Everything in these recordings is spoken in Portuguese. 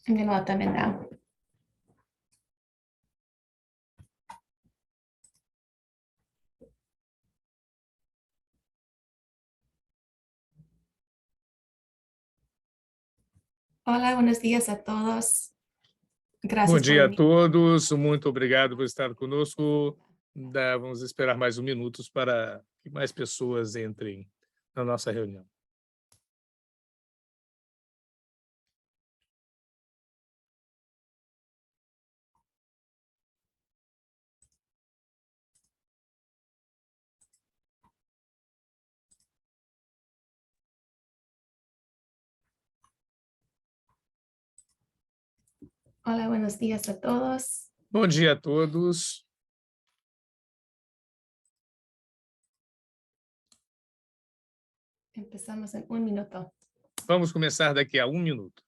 Minuto também dá. Olá, buenos días a todos. Bom Gracias dia a por todos, muito obrigado por estar conosco. Vamos esperar mais um minuto para que mais pessoas entrem na nossa reunião. Hola, buenos días a todos. Bom dia a todos. Empezamos en un minuto. Vamos começar daqui a um minuto.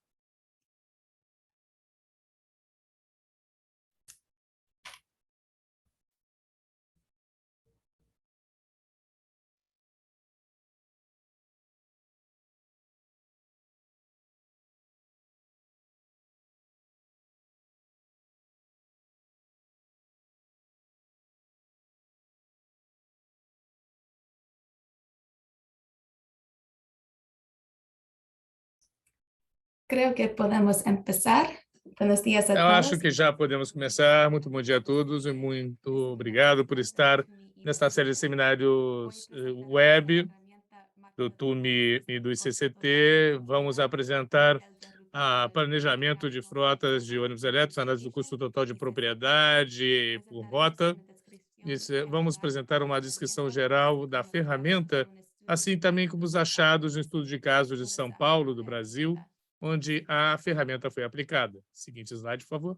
Creo que podemos empezar. Buenos días a Eu acho todos. que já podemos começar. Muito bom dia a todos e muito obrigado por estar nesta série de seminários web do TUMI e do ICCT. Vamos apresentar planejamento de frotas de ônibus elétricos, análise do custo total de propriedade por rota. Vamos apresentar uma descrição geral da ferramenta, assim também como os achados do estudo de caso de São Paulo, do Brasil, onde a ferramenta foi aplicada. Seguinte slide, por favor.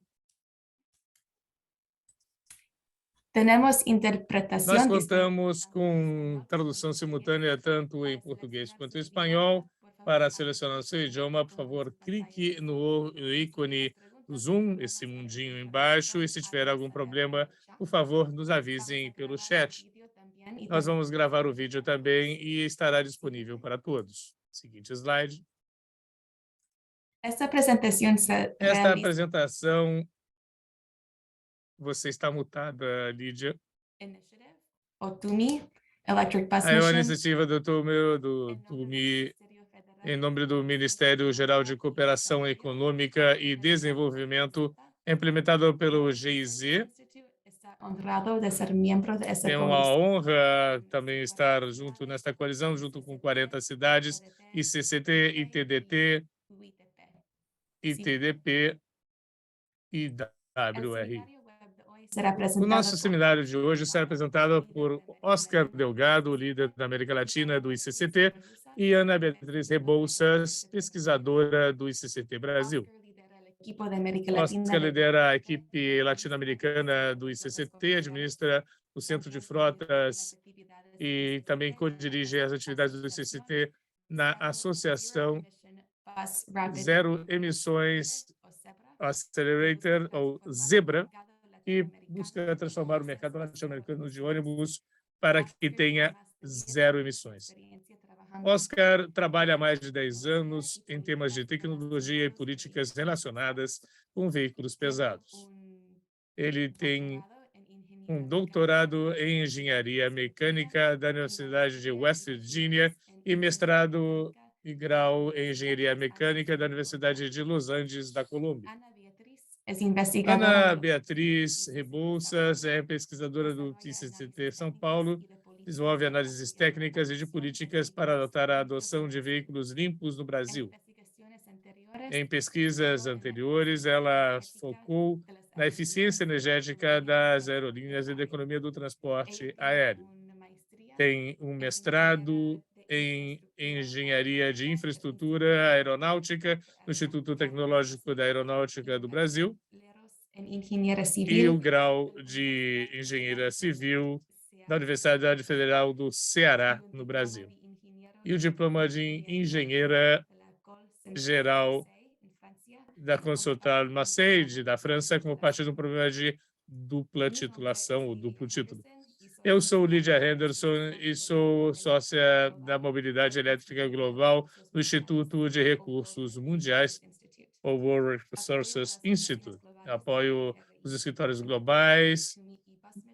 Tenemos Nós interpretación. contamos com tradução simultânea tanto em português quanto em espanhol. Para selecionar o seu idioma, por favor, clique no ícone Zoom, esse mundinho embaixo, e se tiver algum problema, por favor, nos avisem pelo chat. Nós vamos gravar o vídeo também e estará disponível para todos. Seguinte slide. Esta apresentación se Esta realiza apresentação, você está mutada, Lídia. o TUMI, Electric Bus É uma Mission, iniciativa do TUMI, em nome do Ministério Geral de Cooperação Econômica e Desenvolvimento, implementada pelo GIZ. Está honrado de ser miembro de essa É uma coalición. honra também estar junto nesta coalizão, junto com 40 cidades, ICCT, ITDT, ITDP e WRI. Será O apresentado nosso seminário de hoje será apresentado por Oscar Delgado, líder da América Latina do ICCT, e Ana Beatriz Rebouças, pesquisadora do ICCT Brasil. equipo de América Oscar Latina. lidera a equipe latino-americana do ICCT, administra o Centro de Frotas e também co-dirige as atividades do ICCT na Associação Zero Emissões Accelerator, ou ZEBRA, e busca transformar o mercado latino-americano de ônibus para que tenha zero emissões. Oscar trabalha há mais de 10 anos em temas de tecnologia e políticas relacionadas com veículos pesados. Ele tem um doutorado em engenharia mecânica da Universidade de West Virginia e mestrado e grau em engenharia mecânica da Universidade de Los Angeles, da Colômbia. Ana Beatriz Rebouças é pesquisadora do ICCT São Paulo, desenvolve análises técnicas e de políticas para adotar a adoção de veículos limpos no Brasil. Em pesquisas anteriores, ela focou na eficiência energética das aerolíneas e da economia do transporte aéreo. Tem um mestrado em engenharia de infraestrutura aeronáutica no Instituto Tecnológico da Aeronáutica do Brasil e o grau de engenheira civil da Universidade Federal do Ceará, no Brasil. E o diploma de engenheira geral da Consultal Marseille, da França, como parte de um programa de dupla titulação, ou duplo título. Eu sou Lídia Henderson e sou sócia da Mobilidade Elétrica Global no Instituto de Recursos Mundiais, o World Resources Institute. Apoio os escritórios globais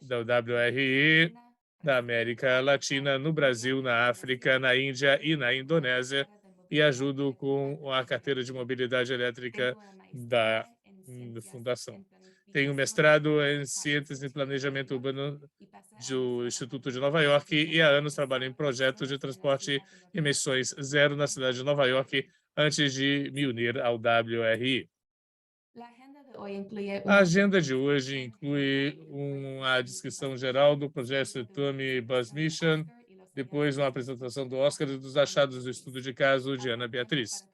da WRI, da América Latina, no Brasil, na África, na Índia e na Indonésia, e ajudo com a carteira de mobilidade elétrica da Fundação. Tenho mestrado em Ciências e Planejamento Urbano do Instituto de Nova York e há anos trabalho em projetos de transporte e emissões zero na cidade de Nova York antes de me unir ao WRI. A agenda de hoje inclui uma descrição geral do projeto TUMI Bus Mission, depois uma apresentação do Oscar e dos achados do estudo de caso de Ana Beatriz.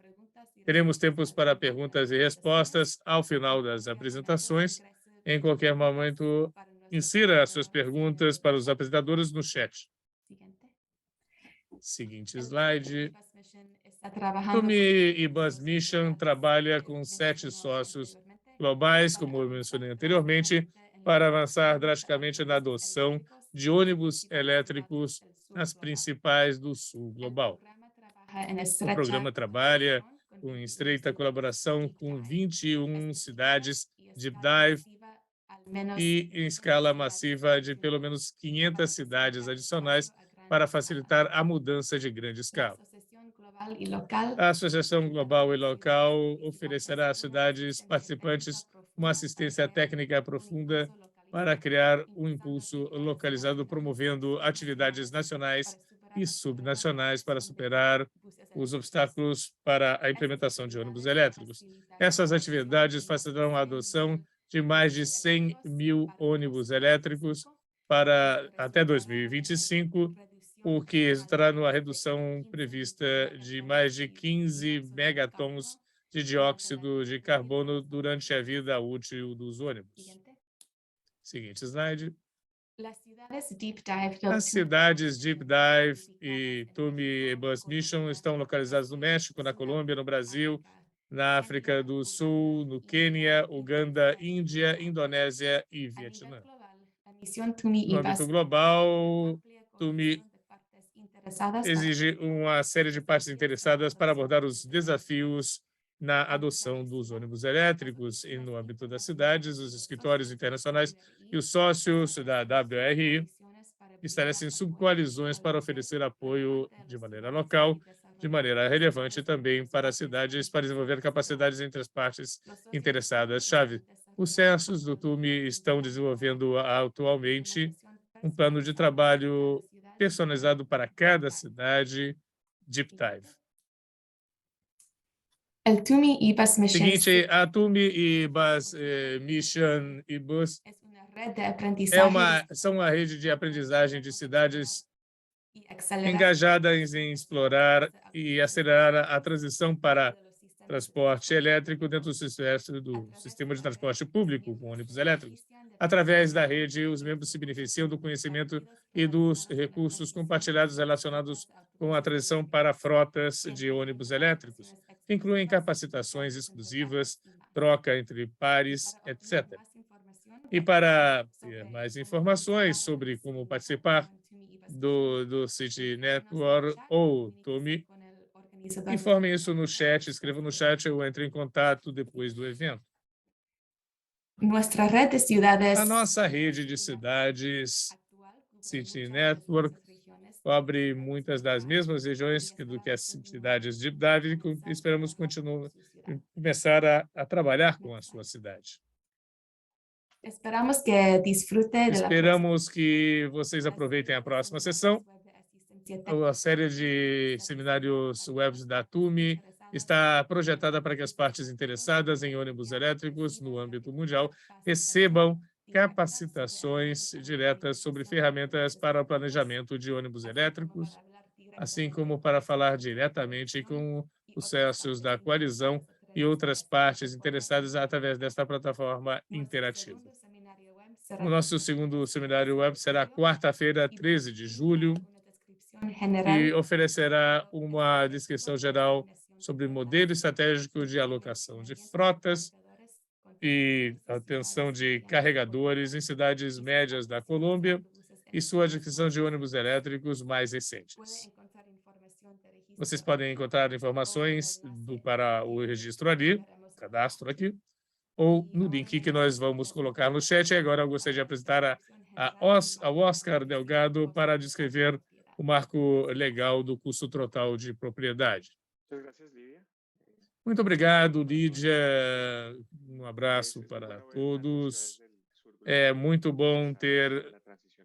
Teremos tempos para perguntas e respostas ao final das apresentações. Em qualquer momento, insira as suas perguntas para os apresentadores no chat. Seguinte slide. TUMI e Bus Mission trabalha com 7 sócios globais, como eu mencionei anteriormente, para avançar drasticamente na adoção de ônibus elétricos nas principais do sul global. O programa trabalha com estreita colaboração com 21 cidades Deep Dive e em escala massiva de pelo menos 500 cidades adicionais para facilitar a mudança de grande escala. A Associação Global e Local oferecerá às cidades participantes uma assistência técnica profunda para criar um impulso localizado, promovendo atividades nacionais e subnacionais para superar os obstáculos para a implementação de ônibus elétricos. Essas atividades facilitarão a adoção de mais de 100 mil ônibus elétricos para até 2025, o que resultará numa redução prevista de mais de 15 megatons de dióxido de carbono durante a vida útil dos ônibus. Seguinte slide. As cidades Deep Dive e TUMI Bus Mission estão localizadas no México, na Colômbia, no Brasil, na África do Sul, no Quênia, Uganda, Índia, Indonésia e Vietnã. No âmbito global, TUMI exige uma série de partes interessadas para abordar os desafios na adoção dos ônibus elétricos e no âmbito das cidades. Os escritórios internacionais e os sócios da WRI estabelecem subcoalizões para oferecer apoio de maneira local, de maneira relevante também para as cidades, para desenvolver capacidades entre as partes interessadas-chave. Os sócios do TUMI estão desenvolvendo atualmente um plano de trabalho personalizado para cada cidade Deep Dive. Seguinte, a TUMI e Bus Mission e Bus são uma rede de aprendizagem de cidades engajadas em explorar e acelerar a transição para transporte elétrico dentro do sistema de transporte público com ônibus elétricos. Através da rede, os membros se beneficiam do conhecimento e dos recursos compartilhados relacionados com a transição para frotas de ônibus elétricos, que incluem capacitações exclusivas, troca entre pares, etc. E para ter mais informações sobre como participar do City Network ou TUMI, informem isso no chat, escrevam no chat ou entre em contato depois do evento. A nossa rede de cidades, City Network, cobre muitas das mesmas regiões do que as cidades Deep Dive e esperamos começar a trabalhar com a sua cidade. Esperamos que vocês aproveitem a próxima sessão. A série de seminários webs da TUMI está projetada para que as partes interessadas em ônibus elétricos no âmbito mundial recebam capacitações diretas sobre ferramentas para o planejamento de ônibus elétricos, assim como para falar diretamente com os sócios da coalizão e outras partes interessadas através desta plataforma interativa. O nosso segundo seminário web será quarta-feira, 13 de julho, e oferecerá uma descrição geral sobre modelo estratégico de alocação de frotas e atenção de carregadores em cidades médias da Colômbia e sua adquisição de ônibus elétricos mais recentes. Vocês podem encontrar informações para o registro ali cadastro aqui, ou no link que nós vamos colocar no chat. E agora eu gostaria de apresentar ao Oscar Delgado para descrever o marco legal do custo total de propriedade. Muito obrigado, Lídia. Um abraço para todos. É muito bom ter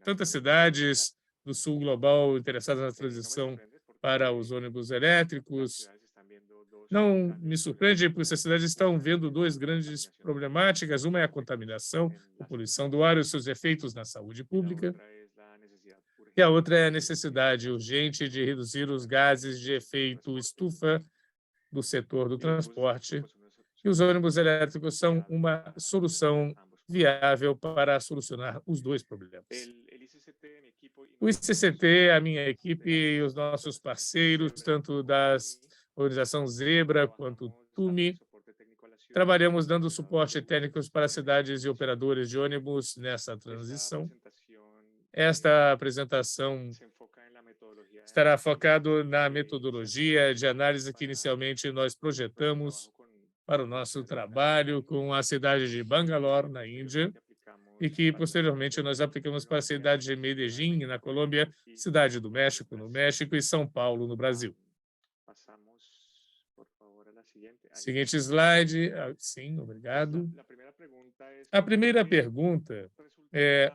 tantas cidades do sul global interessadas na transição para os ônibus elétricos. Não me surpreende, porque essas cidades estão vendo duas grandes problemáticas. Uma é a contaminação, a poluição do ar e os seus efeitos na saúde pública. E a outra é a necessidade urgente de reduzir os gases de efeito estufa do setor do transporte. E os ônibus elétricos são uma solução viável para solucionar os dois problemas. O ICCT, a minha equipe e os nossos parceiros, tanto das organização Zebra quanto TUMI, trabalhamos dando suporte técnico para cidades e operadores de ônibus nessa transição. Esta apresentação estará focado na metodologia de análise que inicialmente nós projetamos para o nosso trabalho com a cidade de Bangalore, na Índia, e que, posteriormente, nós aplicamos para a cidade de Medellín, na Colômbia, cidade do México, no México, e São Paulo, no Brasil. Seguinte slide. Sim, obrigado. A primeira pergunta é: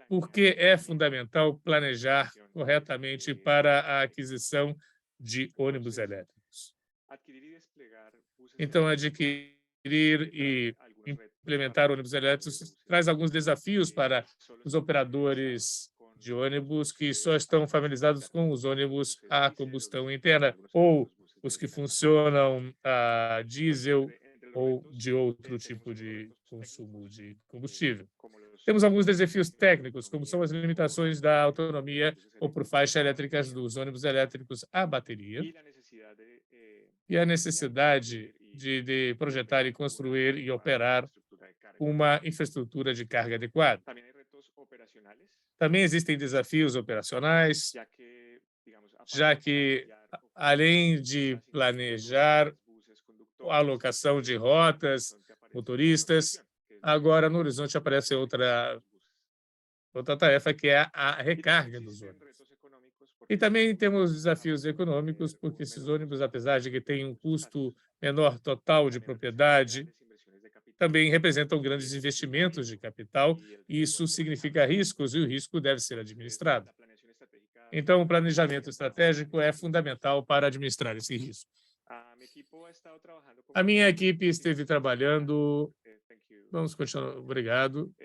por que é fundamental planejar corretamente para a aquisição de ônibus elétricos? Então, adquirir e implementar ônibus elétricos traz alguns desafios para os operadores de ônibus que só estão familiarizados com os ônibus a combustão interna ou os que funcionam a diesel ou de outro tipo de consumo de combustível. Temos alguns desafios técnicos, como são as limitações da autonomia ou por faixa elétricas dos ônibus elétricos à bateria e a necessidade de projetar e construir e operar uma infraestrutura de carga adequada. Também existem desafios operacionais, já que, além de planejar a alocação de rotas, motoristas, agora no horizonte aparece outra tarefa, que é a recarga dos ônibus. E também temos desafios econômicos, porque esses ônibus, apesar de que têm um custo menor total de propriedade, também representam grandes investimentos de capital, e isso significa riscos, e o risco deve ser administrado. Então, o planejamento estratégico é fundamental para administrar esse risco. A minha equipe esteve trabalhando... Vamos continuar. Obrigado.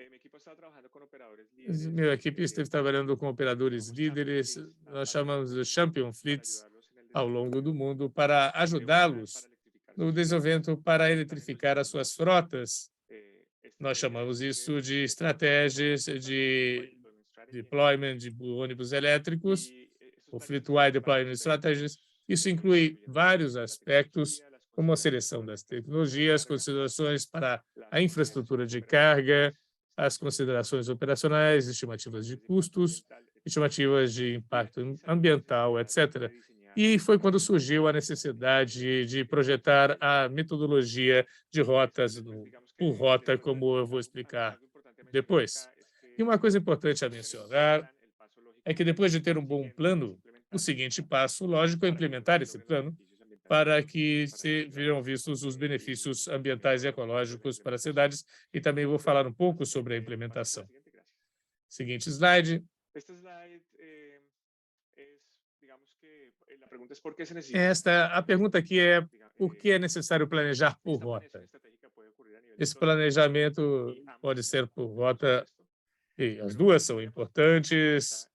Minha equipe esteve trabalhando com operadores líderes, nós chamamos de Champion Fleets, ao longo do mundo, para ajudá-los no desenvolvimento para eletrificar as suas frotas. Nós chamamos isso de estratégias de deployment de ônibus elétricos, o Fleet-Wide Deployment Strategies. Isso inclui vários aspectos, como a seleção das tecnologias, considerações para a infraestrutura de carga, as considerações operacionais, estimativas de custos, estimativas de impacto ambiental, etc. E foi quando surgiu a necessidade de projetar a metodologia de rotas por rota, como eu vou explicar depois. E uma coisa importante a mencionar é que, depois de ter um bom plano, o seguinte passo lógico é implementar esse plano para que sejam vistos os benefícios ambientais e ecológicos para as cidades, e também vou falar um pouco sobre a implementação. Seguinte slide. A pergunta aqui é: por que é necessário planejar por rota? Esse planejamento pode ser por rota, e as duas são importantes,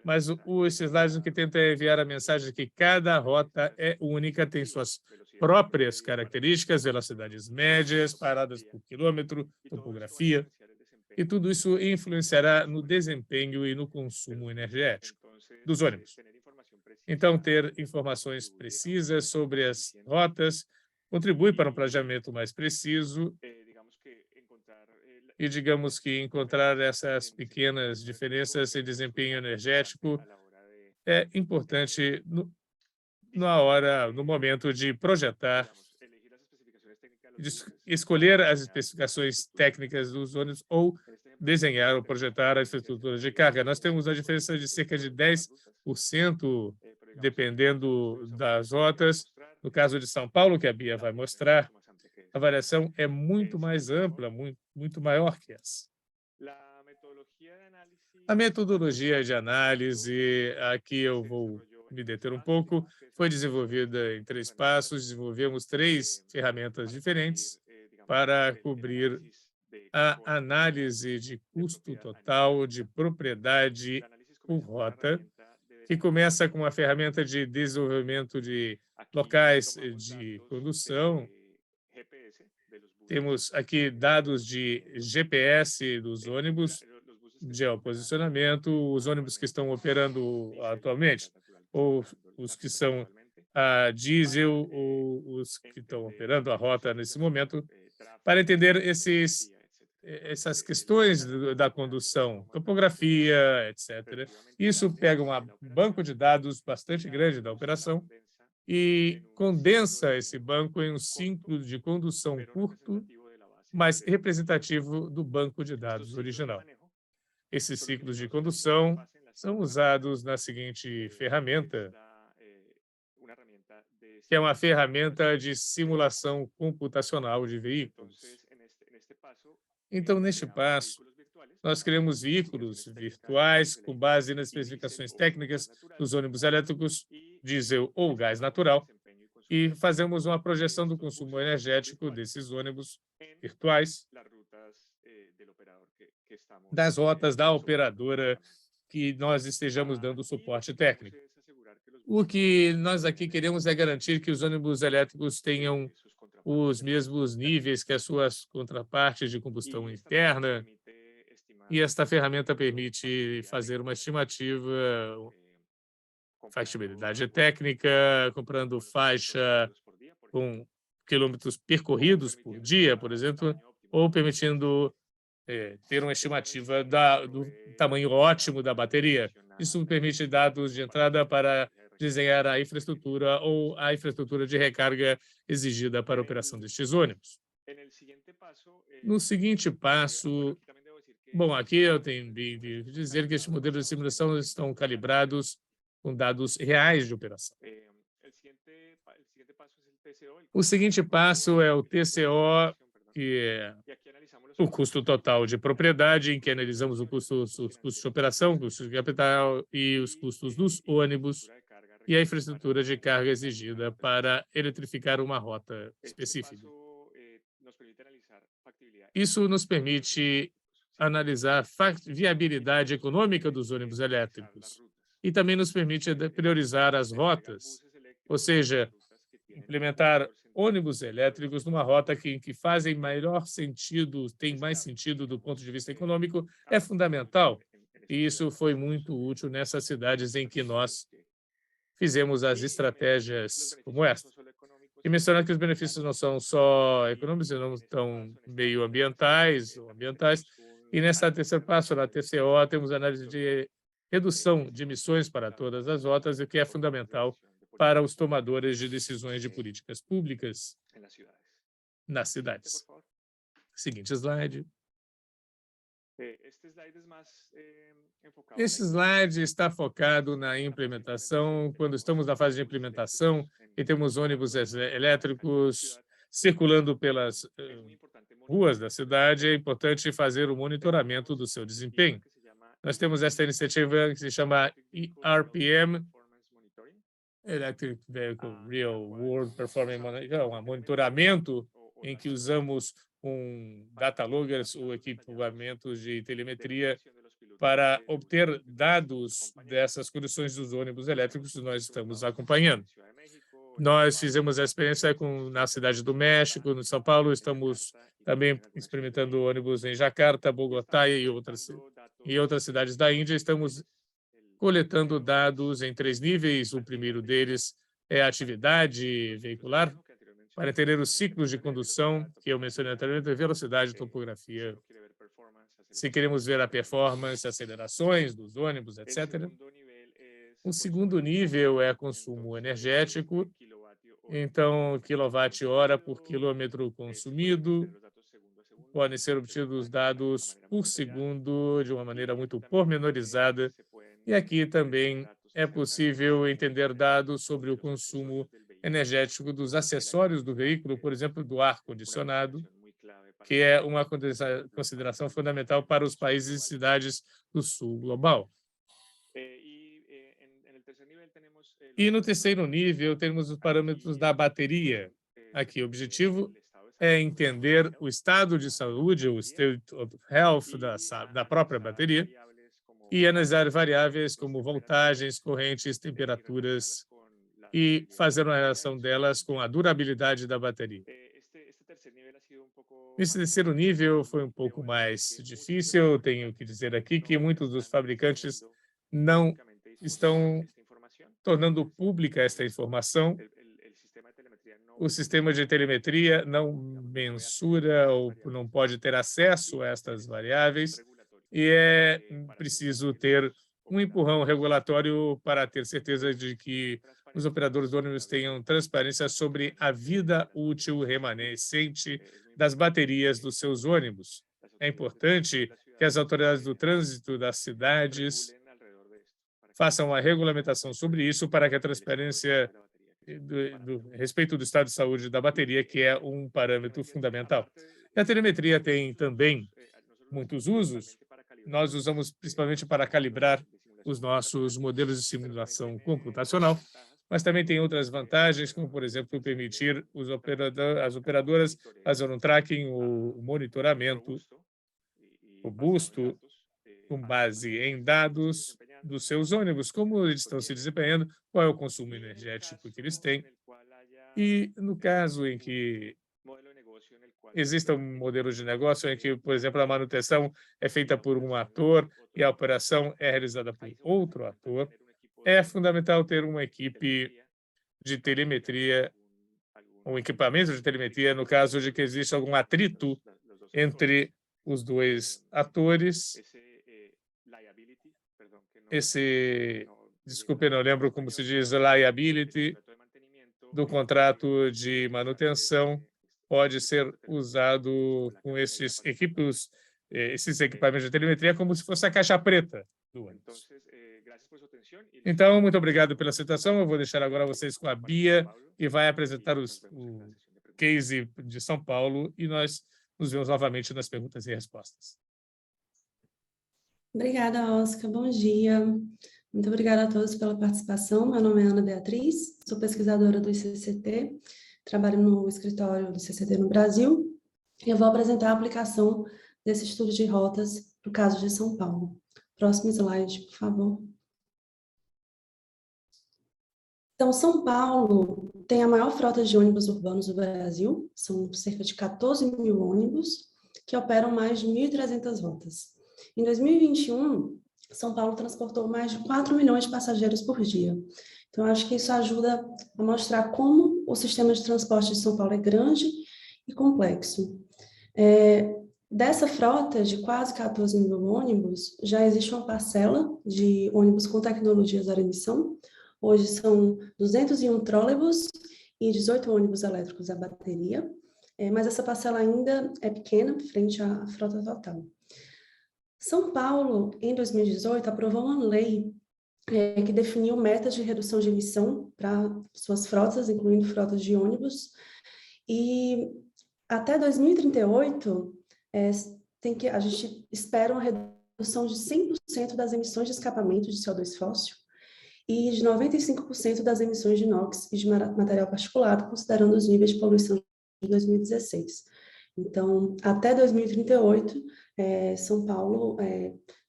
mas esse slide que tenta enviar a mensagem de que cada rota é única, tem suas próprias características, velocidades médias, paradas por quilômetro, topografia, e tudo isso influenciará no desempenho e no consumo energético dos ônibus. Então, ter informações precisas sobre as rotas contribui para um planejamento mais preciso e, digamos que, encontrar essas pequenas diferenças em desempenho energético é importante no momento de projetar escolher as especificações técnicas dos ônibus ou desenhar ou projetar a infraestrutura de carga. Nós temos uma diferença de cerca de 10%, dependendo das rotas. No caso de São Paulo, que a Bia vai mostrar, a variação é muito mais ampla, muito maior que essa. A metodologia de análise, aqui eu vou me deter um pouco, foi desenvolvida em 3 passos. Desenvolvemos 3 ferramentas diferentes para cobrir a análise de custo total de propriedade por rota, que começa com a ferramenta de desenvolvimento de locais de condução. Temos aqui dados de GPS dos ônibus, geoposicionamento, os ônibus que estão operando atualmente, ou os que são a diesel, ou os que estão operando a rota nesse momento, para entender essas questões da condução, topografia, etc. Isso pega um banco de dados bastante grande da operação e condensa esse banco em um ciclo de condução curto, mas representativo do banco de dados original. Esses ciclos de condução são usados na seguinte ferramenta, que é uma ferramenta de simulação computacional de veículos. Então, neste passo, nós criamos veículos virtuais com base nas especificações técnicas dos ônibus elétricos, diesel ou gás natural, e fazemos uma projeção do consumo energético desses ônibus virtuais das rotas da operadora que nós estejamos dando suporte técnico. O que nós aqui queremos é garantir que os ônibus elétricos tenham os mesmos níveis que as suas contrapartes de combustão interna, e esta ferramenta permite fazer uma estimativa, factibilidade técnica, comprando faixa com quilômetros percorridos por dia, por exemplo, ou permitindo ter uma estimativa do tamanho ótimo da bateria. Isso permite dados de entrada para desenhar a infraestrutura ou a infraestrutura de recarga exigida para a operação destes ônibus. No seguinte passo, bom, aqui eu tenho de dizer que estes modelos de simulação estão calibrados com dados reais de operação. O seguinte passo é o TCO, que é o custo total de propriedade, em que analisamos os custos de operação, custos de capital e os custos dos ônibus e a infraestrutura de carga exigida para eletrificar uma rota específica. Isso nos permite analisar a viabilidade econômica dos ônibus elétricos e também nos permite priorizar as rotas, ou seja, implementar ônibus elétricos numa rota que fazem maior sentido, tem mais sentido do ponto de vista econômico, é fundamental. E isso foi muito útil nessas cidades em que nós fizemos as estratégias como esta. E mencionar que os benefícios não são só econômicos, não tão meioambientais ou ambientais. E nessa terceiro passo, na TCO, temos análise de redução de emissões para todas as rotas, o que é fundamental para os tomadores de decisões de políticas públicas nas cidades. Seguinte slide. Este slide está focado na implementação. Quando estamos na fase de implementação e temos ônibus elétricos circulando pelas ruas da cidade, é importante fazer o monitoramento do seu desempenho. Nós temos esta iniciativa que se chama ERPM, Electric Vehicle Real World Performance Monitoring, um monitoramento em que usamos data loggers ou equipamentos de telemetria para obter dados dessas condições dos ônibus elétricos que nós estamos acompanhando. Nós fizemos a experiência na Cidade do México, no São Paulo, estamos também experimentando ônibus em Jacarta, Bogotá e outras cidades da Índia. Estamos coletando dados em 3 níveis. O primeiro deles é a atividade veicular, para entender os ciclos de condução, que eu mencionei anteriormente, velocidade, topografia. Se queremos ver a performance, acelerações dos ônibus, etc. O segundo nível é consumo energético, Então, quilowatt-hora por quilômetro consumido, podem ser obtidos dados por segundo de uma maneira muito pormenorizada. E aqui também é possível entender dados sobre o consumo energético dos acessórios do veículo, por exemplo, do ar-condicionado, que é uma consideração fundamental para os países e cidades do sul global. E no terceiro nível, temos os parâmetros da bateria. Aqui, o objetivo é entender o estado de saúde, o state of health da própria bateria, e analisar variáveis como voltagens, correntes, temperaturas, e fazer uma relação delas com a durabilidade da bateria. Esse terceiro nível foi um pouco mais difícil. Tenho que dizer aqui que muitos dos fabricantes não estão tornando pública esta informação. O sistema de telemetria não mensura ou não pode ter acesso a estas variáveis e é preciso ter um empurrão regulatório para ter certeza de que os operadores de ônibus tenham transparência sobre a vida útil remanescente das baterias dos seus ônibus. É importante que as autoridades do trânsito das cidades façam a regulamentação sobre isso para que a transparência do respeito do estado de saúde da bateria, que é um parâmetro fundamental. E a telemetria tem também muitos usos. Nós usamos principalmente para calibrar os nossos modelos de simulação computacional, mas também tem outras vantagens, como, por exemplo, permitir as operadoras fazer um tracking, o monitoramento robusto com base em dados dos seus ônibus, como eles estão se desempenhando, qual é o consumo energético que eles têm. E no caso em que exista um modelo de negócio em que, por exemplo, a manutenção é feita por um ator e a operação é realizada por outro ator, é fundamental ter uma equipe de telemetria, um equipamento de telemetria, no caso de que existe algum atrito entre os dois atores. Desculpe, não lembro como se diz, liability do contrato de manutenção pode ser usado com esses equipamentos de telemetria como se fosse a caixa preta do ônibus. Então, muito obrigado pela citação. Eu vou deixar agora vocês com a Bia, que vai apresentar o case de São Paulo, e nós nos vemos novamente nas perguntas e respostas. Obrigada, Oscar. Bom dia. Muito obrigada a todos pela participação. Meu nome é Ana Beatriz, sou pesquisadora do ICCT, trabalho no escritório do ICCT no Brasil, e eu vou apresentar a aplicação desse estudo de rotas para o caso de São Paulo. Próximo slide, por favor. Então, São Paulo tem a maior frota de ônibus urbanos do Brasil, são cerca de 14 mil ônibus, que operam mais de 1.300 rotas. Em 2021, São Paulo transportou mais de 4 milhões de passageiros por dia. Então, acho que isso ajuda a mostrar como o sistema de transporte de São Paulo é grande e complexo. Dessa frota de quase 14 mil ônibus, já existe uma parcela de ônibus com tecnologia zero emissão. Hoje são 201 trólebus e 18 ônibus elétricos a bateria, mas essa parcela ainda é pequena frente à frota total. São Paulo, em 2018, aprovou uma lei que definiu metas de redução de emissão para suas frotas, incluindo frotas de ônibus, e até 2038, a gente espera uma redução de 100% das emissões de escapamento de CO2 fóssil e de 95% das emissões de NOx e de material particulado, considerando os níveis de poluição de 2016. Então, até 2038, São Paulo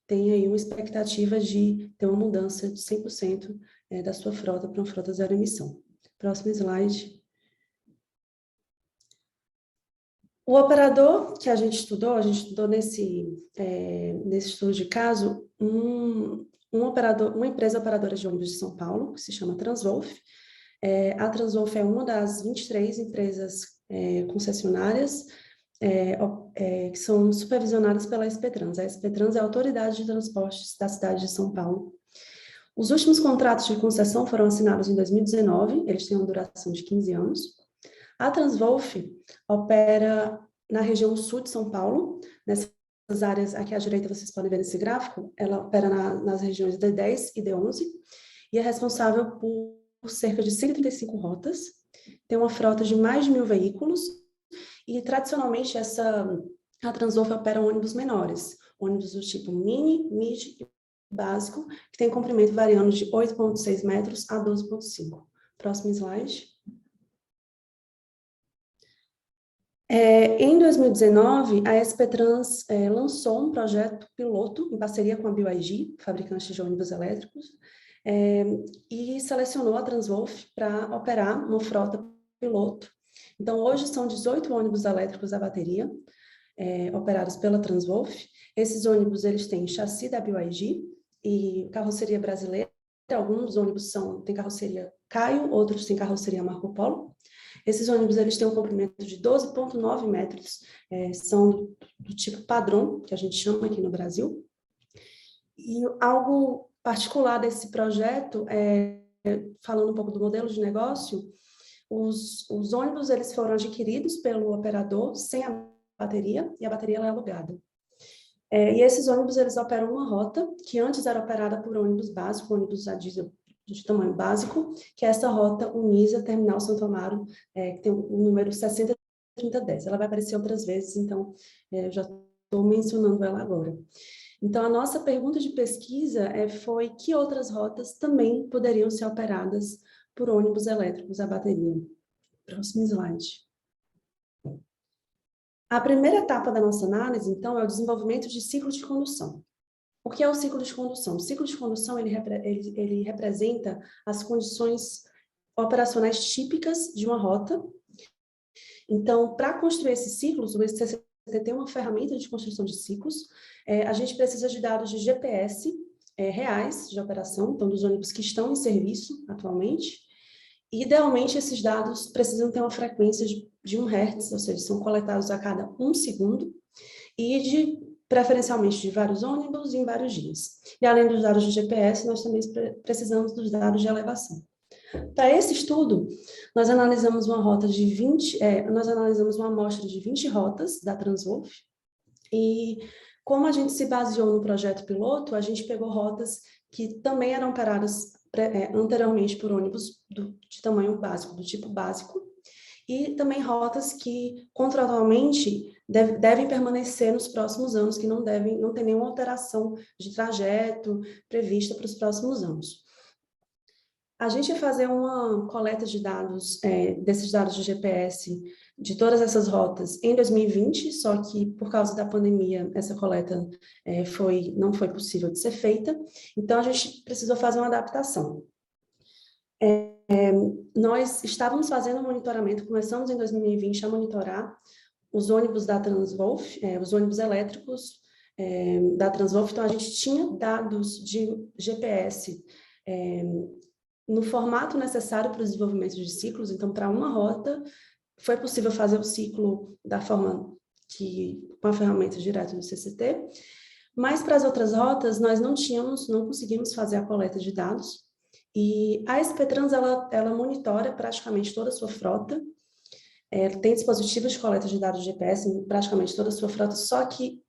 tem aí uma expectativa de ter uma mudança de 100% da sua frota para uma frota zero emissão. Próximo slide. O operador que a gente estudou nesse estudo de caso, uma empresa operadora de ônibus de São Paulo, que se chama Transwolf. A Transwolf é uma das 23 empresas concessionárias que são supervisionadas pela SP Trans. A SP Trans é a autoridade de transportes da cidade de São Paulo. Os últimos contratos de concessão foram assinados em 2019, eles têm uma duração de 15 anos. A Transvolf opera na região sul de São Paulo, nessas áreas aqui à direita vocês podem ver nesse gráfico, ela opera nas regiões D10 e D11, e é responsável por cerca de 135 rotas, tem uma frota de mais de 1.000 veículos, e tradicionalmente a Transvolf opera ônibus menores, ônibus do tipo mini, mid e básico, que tem comprimento variando de 8,6 metros a 12,5. Próximo slide. Em 2019, a SP Trans lançou um projeto piloto em parceria com a BYD, fabricante de ônibus elétricos, e selecionou a Transvolf para operar uma frota piloto. Então, hoje são 18 ônibus elétricos a bateria, operados pela Transvolf. Esses ônibus eles têm chassi da BYD e carroceria brasileira. Alguns ônibus têm carroceria Caio, outros têm carroceria Marco Polo. Esses ônibus eles têm um comprimento de 12,9 metros, são do tipo padrão, que a gente chama aqui no Brasil. E algo particular desse projeto, falando um pouco do modelo de negócio, os ônibus eles foram adquiridos pelo operador sem a bateria, e a bateria ela é alugada. E esses ônibus eles operam uma rota que antes era operada por ônibus básico, ônibus a diesel de tamanho básico, que é essa rota Unisa Terminal Santo Amaro, que tem o número 603010. Ela vai aparecer outras vezes, então eu já estou mencionando ela agora. Então, a nossa pergunta de pesquisa foi que outras rotas também poderiam ser operadas por ônibus elétricos a bateria. Próximo slide. A primeira etapa da nossa análise, então, é o desenvolvimento de ciclo de condução. O que é o ciclo de condução? O ciclo de condução ele representa as condições operacionais típicas de uma rota. Então, para construir esses ciclos, o STCT tem uma ferramenta de construção de ciclos. A gente precisa de dados de GPS reais de operação, então dos ônibus que estão em serviço atualmente. E, idealmente, esses dados precisam ter uma frequência de 1 Hz, ou seja, são coletados a cada 1 segundo, e preferencialmente de vários ônibus em vários dias. E além dos dados de GPS, nós também precisamos dos dados de elevação. Para esse estudo, nós analisamos uma amostra de 20 rotas da Transvolf, e como a gente se baseou no projeto piloto, a gente pegou rotas que também eram operadas anteriormente por ônibus de tamanho básico, do tipo básico, e também rotas que, contratualmente, devem permanecer nos próximos anos, que não tem nenhuma alteração de trajeto prevista para os próximos anos. A gente ia fazer uma coleta de dados, desses dados de GPS, de todas essas rotas, em 2020, só que, por causa da pandemia, essa coleta não foi possível de ser feita, então a gente precisou fazer uma adaptação. Nós estávamos fazendo um monitoramento, começamos em 2020 a monitorar os ônibus da Transvolf, os ônibus elétricos da Transvolf, então a gente tinha dados de GPS no formato necessário para o desenvolvimento de ciclos, então para uma rota foi possível fazer o ciclo da forma com a ferramenta direto do CCT, mas para as outras rotas nós não conseguimos fazer a coleta de dados. E a SP Trans, ela monitora praticamente toda a sua frota, tem dispositivos de coleta de dados de GPS em praticamente toda a sua frota, só que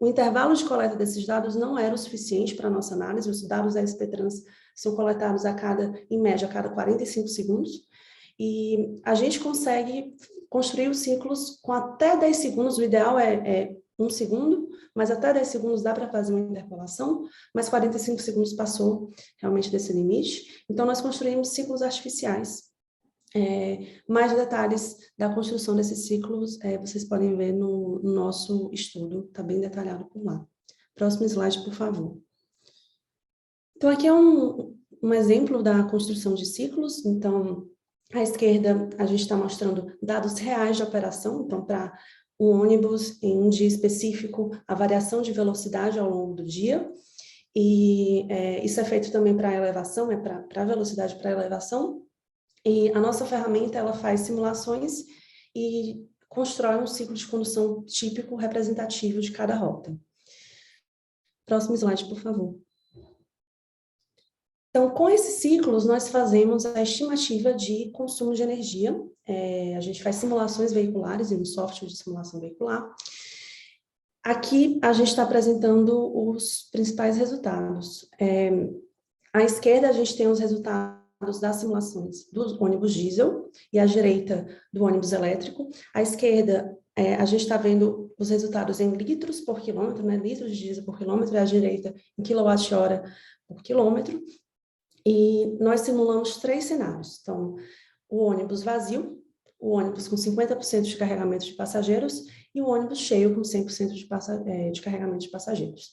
o intervalo de coleta desses dados não era o suficiente para a nossa análise. Os dados da SP Trans são coletados em média, a cada 45 segundos, e a gente consegue construir os ciclos com até 10 segundos, o ideal é 1 segundo, mas até 10 segundos dá para fazer uma interpolação, mas 45 segundos passou realmente desse limite. Então, nós construímos ciclos artificiais. Mais detalhes da construção desses ciclos vocês podem ver no nosso estudo, está bem detalhado por lá. Próximo slide, por favor. Então, aqui é um exemplo da construção de ciclos. Então, à esquerda, a gente está mostrando dados reais de operação, então, para um ônibus em um dia específico, a variação de velocidade ao longo do dia, e isso é feito também para a elevação, para a velocidade para a elevação, e a nossa ferramenta, ela faz simulações e constrói um ciclo de condução típico representativo de cada rota. Próximo slide, por favor. Então, com esses ciclos, nós fazemos a estimativa de consumo de energia. A gente faz simulações veiculares em um software de simulação veicular. Aqui, a gente está apresentando os principais resultados. À esquerda, a gente tem os resultados das simulações do ônibus diesel e à direita do ônibus elétrico. À esquerda, a gente está vendo os resultados em litros por quilômetro, né? Litros de diesel por quilômetro, e à direita em quilowatt-hora por quilômetro. E nós simulamos 3 cenários. Então, o ônibus vazio, o ônibus com 50% de carregamento de passageiros e o ônibus cheio com 100% de carregamento de passageiros.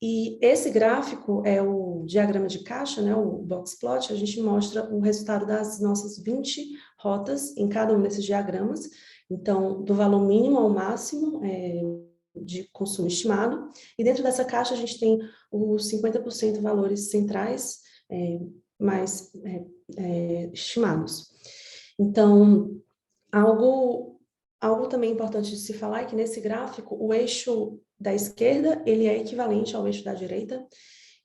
E esse gráfico é o diagrama de caixa, né, o box plot. A gente mostra o resultado das nossas 20 rotas em cada um desses diagramas. Então, do valor mínimo ao máximo de consumo estimado. E dentro dessa caixa a gente tem os 50% valores centrais mais estimados. Então, algo também importante de se falar é que nesse gráfico, o eixo da esquerda, ele é equivalente ao eixo da direita.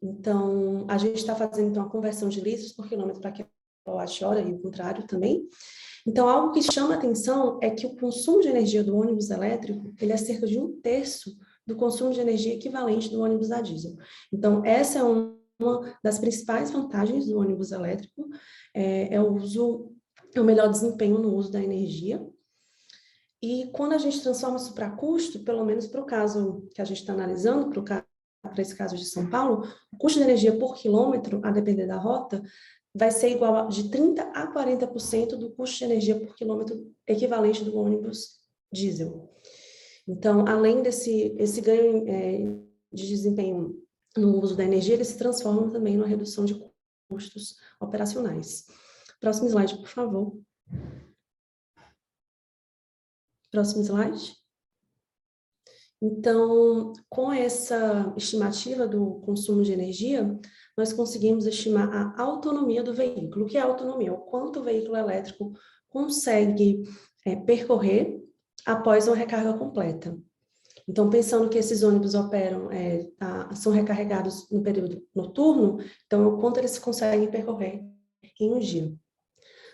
Então, a gente está fazendo então, a conversão de litros por quilômetro para quilowatt-hora e o contrário também. Então, algo que chama a atenção é que o consumo de energia do ônibus elétrico, ele é cerca de 1/3 do consumo de energia equivalente do ônibus a diesel. Então, essa é uma das principais vantagens do ônibus elétrico, é o melhor desempenho no uso da energia. E quando a gente transforma isso para custo, pelo menos para o caso que a gente está analisando, para esse caso de São Paulo, o custo de energia por quilômetro, a depender da rota, vai ser igual de 30% a 40% do custo de energia por quilômetro equivalente do ônibus diesel. Então, além desse ganho de desempenho no uso da energia, ele se transforma também numa redução de custos operacionais. Próximo slide, por favor. Próximo slide. Então, com essa estimativa do consumo de energia, nós conseguimos estimar a autonomia do veículo. O que é autonomia? O quanto o veículo elétrico consegue percorrer após uma recarga completa. Então, pensando que esses ônibus operam, são recarregados no período noturno, então, o quanto eles conseguem percorrer em um dia.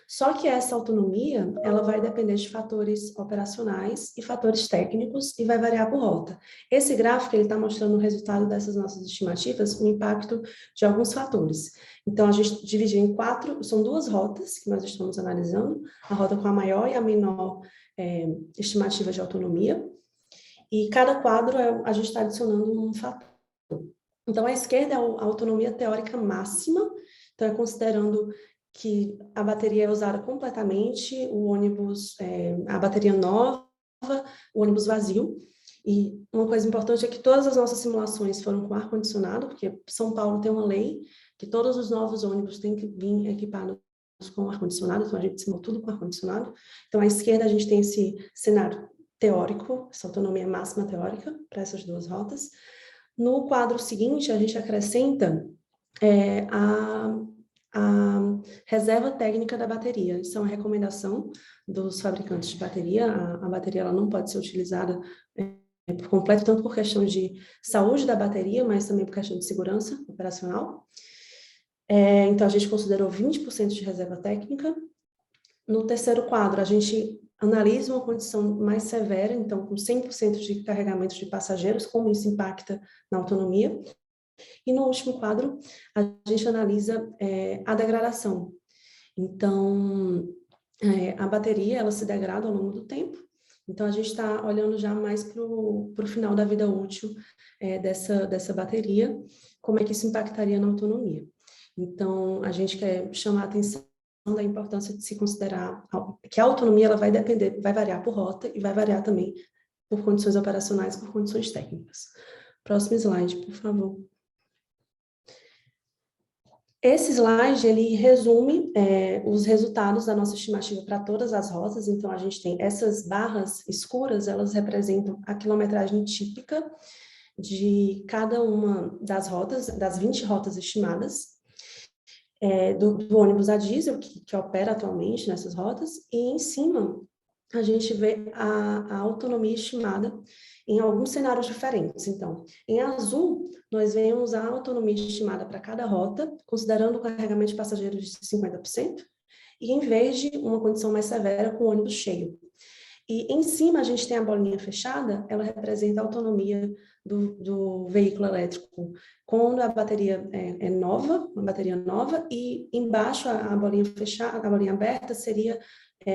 Só que essa autonomia, ela vai depender de fatores operacionais e fatores técnicos e vai variar por rota. Esse gráfico, ele está mostrando o resultado dessas nossas estimativas, o impacto de alguns fatores. Então, a gente dividiu em 4, são 2 rotas que nós estamos analisando, a rota com a maior e a menor estimativa de autonomia, e cada quadro a gente está adicionando um fator. Então, à esquerda é a autonomia teórica máxima, então é considerando que a bateria é usada completamente, o ônibus, a bateria nova, o ônibus vazio. E uma coisa importante é que todas as nossas simulações foram com ar-condicionado, porque São Paulo tem uma lei que todos os novos ônibus têm que vir equipados com ar-condicionado, então a gente simulou tudo com ar-condicionado. Então, à esquerda a gente tem esse cenário teórico, essa autonomia máxima teórica para essas 2 rotas. No quadro seguinte, a gente acrescenta a reserva técnica da bateria. Isso é uma recomendação dos fabricantes de bateria. A bateria ela não pode ser utilizada por completo, tanto por questão de saúde da bateria, mas também por questão de segurança operacional. Então, a gente considerou 20% de reserva técnica. No terceiro quadro, a gente analisa uma condição mais severa, então, com 100% de carregamento de passageiros, como isso impacta na autonomia. E no último quadro, a gente analisa a degradação. Então, a bateria, ela se degrada ao longo do tempo. Então, a gente está olhando já mais para o final da vida útil dessa bateria, como é que isso impactaria na autonomia. Então, a gente quer chamar a atenção da importância de se considerar que a autonomia ela vai variar por rota e vai variar também por condições operacionais, por condições técnicas. Próximo slide, por favor. Esse slide, ele resume os resultados da nossa estimativa para todas as rotas. Então, a gente tem essas barras escuras, elas representam a quilometragem típica de cada uma das rotas, das 20 rotas estimadas, do ônibus a diesel, que opera atualmente nessas rotas, e em cima a gente vê a autonomia estimada em alguns cenários diferentes. Então, em azul, nós vemos a autonomia estimada para cada rota, considerando o carregamento de passageiros de 50%, e em verde, uma condição mais severa com o ônibus cheio. E em cima a gente tem a bolinha fechada, ela representa a autonomia do veículo elétrico quando a bateria é nova, uma bateria nova, e embaixo a bolinha fechada, a bolinha aberta seria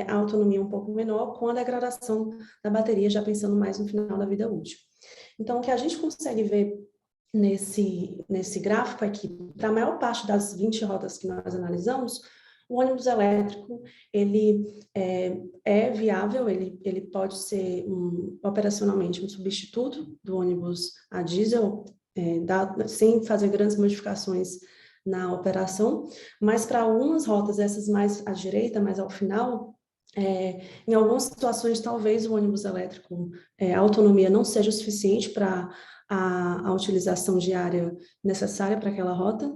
a autonomia um pouco menor com a degradação da bateria, já pensando mais no final da vida útil. Então, o que a gente consegue ver nesse gráfico é que, para a maior parte das 20 rotas que nós analisamos, o ônibus elétrico, ele é viável, ele pode ser operacionalmente um substituto do ônibus a diesel, sem fazer grandes modificações na operação, mas para algumas rotas, essas mais à direita, mais ao final, em algumas situações, talvez o ônibus elétrico, a autonomia não seja o suficiente para a utilização diária necessária para aquela rota.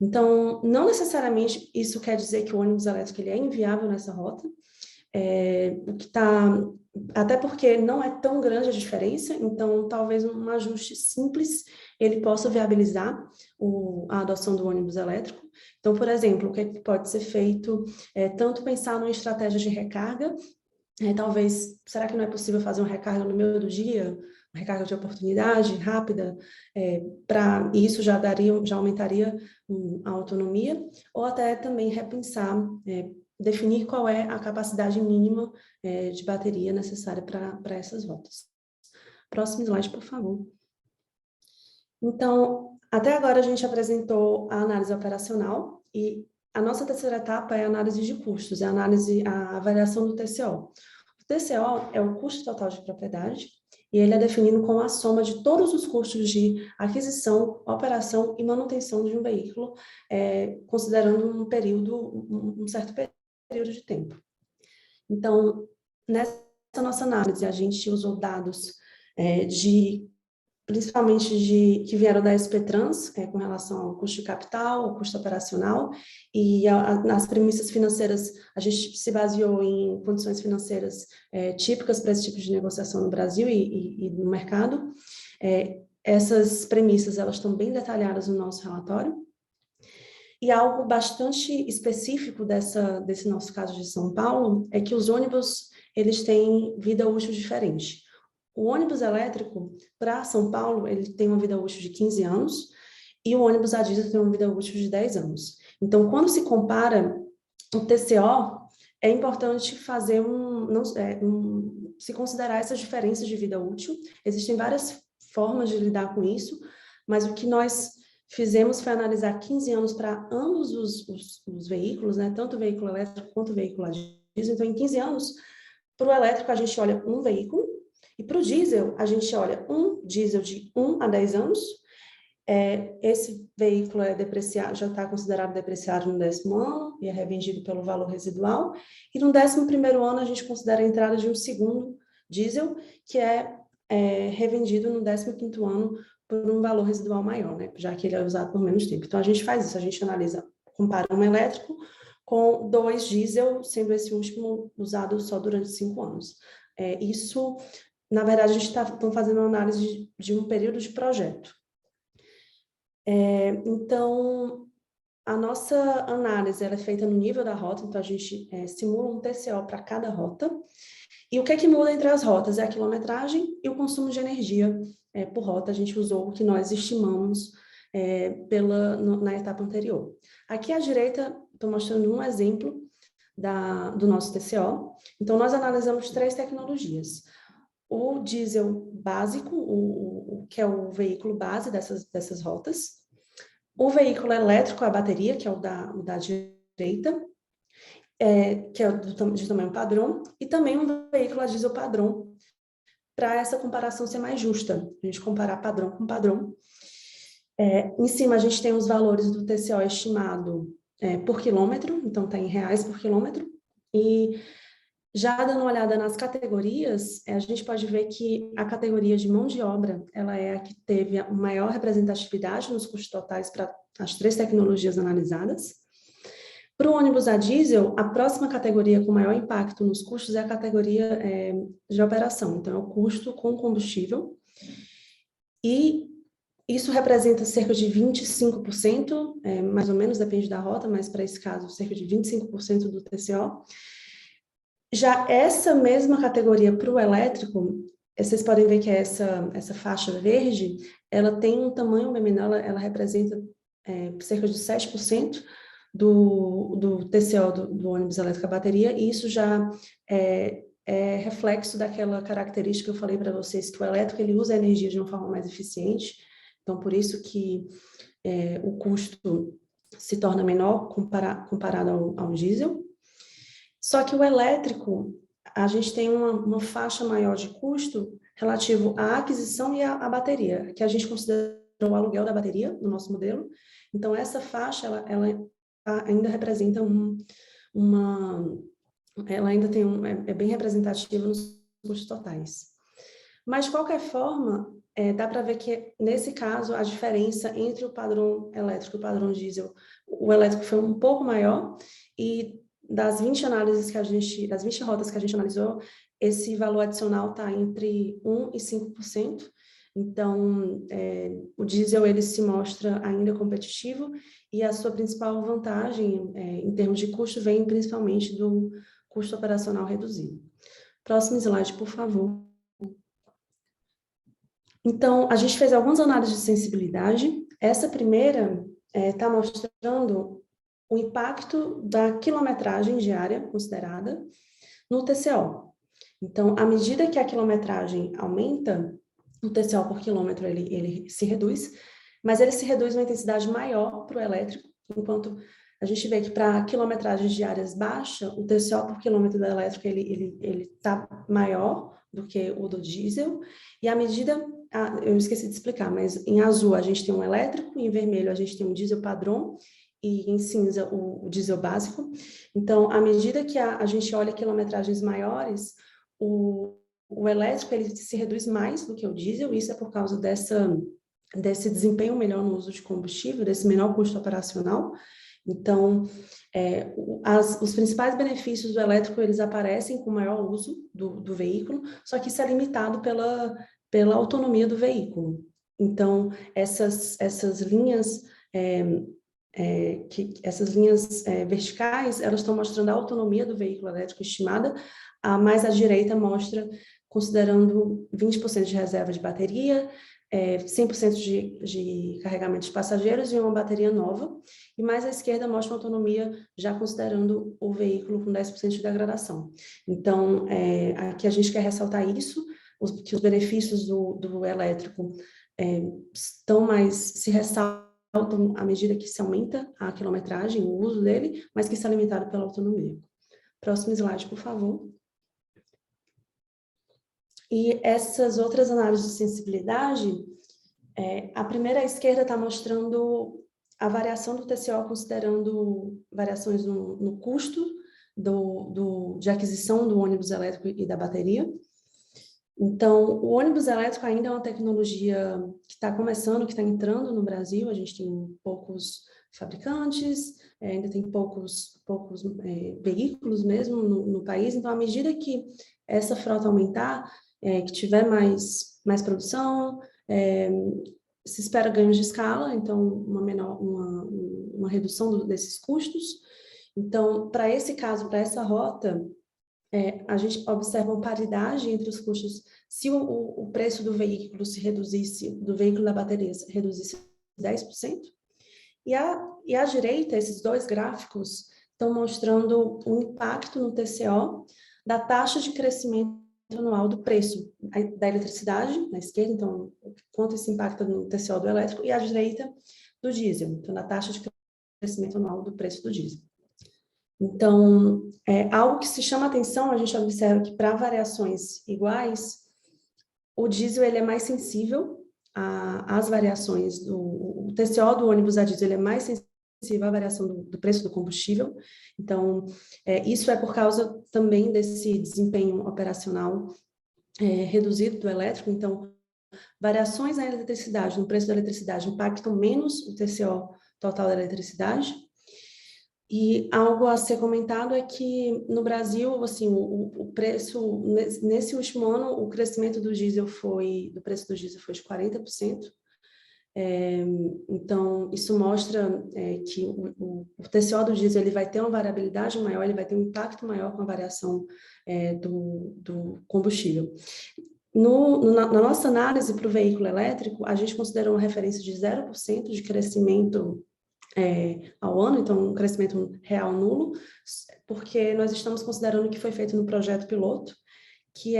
Então, não necessariamente isso quer dizer que o ônibus elétrico ele é inviável nessa rota, até porque não é tão grande a diferença, então talvez um ajuste simples ele possa viabilizar a adoção do ônibus elétrico. Então, por exemplo, o que pode ser feito tanto pensar numa estratégia de recarga, talvez, será que não é possível fazer uma recarga no meio do dia, uma recarga de oportunidade rápida, e isso já aumentaria a autonomia, ou até também repensar, definir qual é a capacidade mínima de bateria necessária para essas rotas. Próximo slide, por favor. Então, até agora a gente apresentou a análise operacional e a nossa terceira etapa é a análise de custos, a avaliação do TCO. O TCO é o custo total de propriedade e ele é definido como a soma de todos os custos de aquisição, operação e manutenção de um veículo, considerando um certo período de tempo. Então, nessa nossa análise, a gente usou dados principalmente que vieram da SP Trans, com relação ao custo de capital, ao custo operacional, e nas premissas financeiras, a gente se baseou em condições financeiras típicas para esse tipo de negociação no Brasil e no mercado. Essas premissas, elas estão bem detalhadas no nosso relatório. E algo bastante específico desse nosso caso de São Paulo é que os ônibus, eles têm vida útil diferente. O ônibus elétrico, para São Paulo, ele tem uma vida útil de 15 anos e o ônibus a diesel tem uma vida útil de 10 anos. Então, quando se compara o TCO, é importante fazer se considerar essas diferenças de vida útil. Existem várias formas de lidar com isso, mas o que nós fizemos foi analisar 15 anos para ambos os veículos, né? Tanto o veículo elétrico quanto o veículo a diesel. Então, em 15 anos, para o elétrico, a gente olha um veículo, e para o diesel, a gente olha um diesel de 1 a 10 anos. Esse veículo já está considerado depreciado no 10º ano e é revendido pelo valor residual. E no 11º ano, a gente considera a entrada de um segundo diesel, que é revendido no 15º ano por um valor residual maior, né? Já que ele é usado por menos tempo. Então, a gente faz isso, a gente compara um elétrico com 2 diesel, sendo esse último usado só durante 5 anos. Isso... Na verdade, a gente está fazendo uma análise de um período de projeto. Então, a nossa análise ela é feita no nível da rota, então a gente simula um TCO para cada rota. E o que é que muda entre as rotas? É a quilometragem e o consumo de energia por rota. A gente usou o que nós estimamos na etapa anterior. Aqui à direita, estou mostrando um exemplo do nosso TCO. Então, nós analisamos 3 tecnologias. O diesel básico, que é o veículo base dessas rotas, o veículo elétrico, a bateria, que é o da direita, que é de tamanho padrão, e também um veículo a diesel padrão, para essa comparação ser mais justa, a gente comparar padrão com padrão. Em cima, a gente tem os valores do TCO estimado por quilômetro, então está em reais por quilômetro, e já dando uma olhada nas categorias, a gente pode ver que a categoria de mão de obra, ela é a que teve a maior representatividade nos custos totais para as 3 tecnologias analisadas. Para o ônibus a diesel, a próxima categoria com maior impacto nos custos é a categoria de operação, então é o custo com combustível, e isso representa cerca de 25%, mais ou menos, depende da rota, mas para esse caso, cerca de 25% do TCO. Já essa mesma categoria para o elétrico, vocês podem ver que essa faixa verde, ela tem um tamanho menor, ela representa cerca de 7% do TCO do ônibus elétrico a bateria, e isso já é reflexo daquela característica que eu falei para vocês, que o elétrico ele usa a energia de uma forma mais eficiente, então por isso que o custo se torna menor comparado ao diesel. Só que o elétrico, a gente tem uma faixa maior de custo relativo à aquisição e à bateria, que a gente considera o aluguel da bateria no nosso modelo. Então, essa faixa, ela ainda representa ela ainda tem é bem representativa nos custos totais. Mas, de qualquer forma, dá para ver que, nesse caso, a diferença entre o padrão elétrico e o padrão diesel, o elétrico foi um pouco maior, e das 20 análises das 20 rotas que a gente analisou, esse valor adicional está entre 1% e 5%. Então, o diesel ele se mostra ainda competitivo, e a sua principal vantagem em termos de custo vem principalmente do custo operacional reduzido. Próximo slide, por favor. Então, a gente fez algumas análises de sensibilidade. Essa primeira está mostrando o impacto da quilometragem diária considerada no TCO. Então, à medida que a quilometragem aumenta, o TCO por quilômetro ele se reduz, mas ele se reduz uma intensidade maior para o elétrico, enquanto a gente vê que para quilometragens diárias baixa, o TCO por quilômetro do elétrico ele está maior do que o do diesel, e à medida, eu esqueci de explicar, mas em azul a gente tem um elétrico, em vermelho a gente tem um diesel padrão, e em cinza o diesel básico. Então, à medida que a gente olha quilometragens maiores, o elétrico ele se reduz mais do que o diesel, isso é por causa desse desempenho melhor no uso de combustível, desse menor custo operacional. Então, os principais benefícios do elétrico, eles aparecem com maior uso do veículo, só que isso é limitado pela autonomia do veículo. Então, essas linhas verticais, elas estão mostrando a autonomia do veículo elétrico estimada, a mais à direita mostra, considerando 20% de reserva de bateria, 100% de carregamento de passageiros e uma bateria nova, e mais à esquerda mostra uma autonomia já considerando o veículo com 10% de degradação. Então, aqui a gente quer ressaltar isso, que os benefícios do elétrico se ressaltam à medida que se aumenta a quilometragem, o uso dele, mas que está limitado pela autonomia. Próximo slide, por favor. E essas outras análises de sensibilidade, a primeira à esquerda está mostrando a variação do TCO, considerando variações no custo de aquisição do ônibus elétrico e da bateria. Então, o ônibus elétrico ainda é uma tecnologia que está começando, que está entrando no Brasil. A gente tem poucos fabricantes, ainda tem poucos veículos mesmo no país. Então, à medida que essa frota aumentar, que tiver mais produção, se espera ganhos de escala, então uma redução desses custos. Então, para esse caso, para essa rota, a gente observa uma paridade entre os custos. Se o preço do veículo se reduzisse, do veículo da bateria se reduzisse 10%, e à direita, esses dois gráficos estão mostrando o impacto no TCO da taxa de crescimento anual do preço da eletricidade, na esquerda, então, quanto isso impacta no TCO do elétrico, e à direita, do diesel, então, da taxa de crescimento anual do preço do diesel. Então, algo que se chama atenção, a gente observa que para variações iguais, o diesel ele é mais sensível às variações o TCO do ônibus a diesel ele é mais sensível à variação do preço do combustível. Então, isso é por causa também desse desempenho operacional reduzido do elétrico. Então, variações na eletricidade, no preço da eletricidade, impactam menos o TCO total da eletricidade. E algo a ser comentado é que no Brasil, assim, o preço, nesse último ano, o crescimento do preço do diesel foi de 40%. Então, isso mostra que o TCO do diesel ele vai ter uma variabilidade maior, ele vai ter um impacto maior com a variação do combustível. Na nossa análise para o veículo elétrico, a gente considerou uma referência de 0% de crescimento ao ano, então um crescimento real nulo, porque nós estamos considerando o que foi feito no projeto piloto, que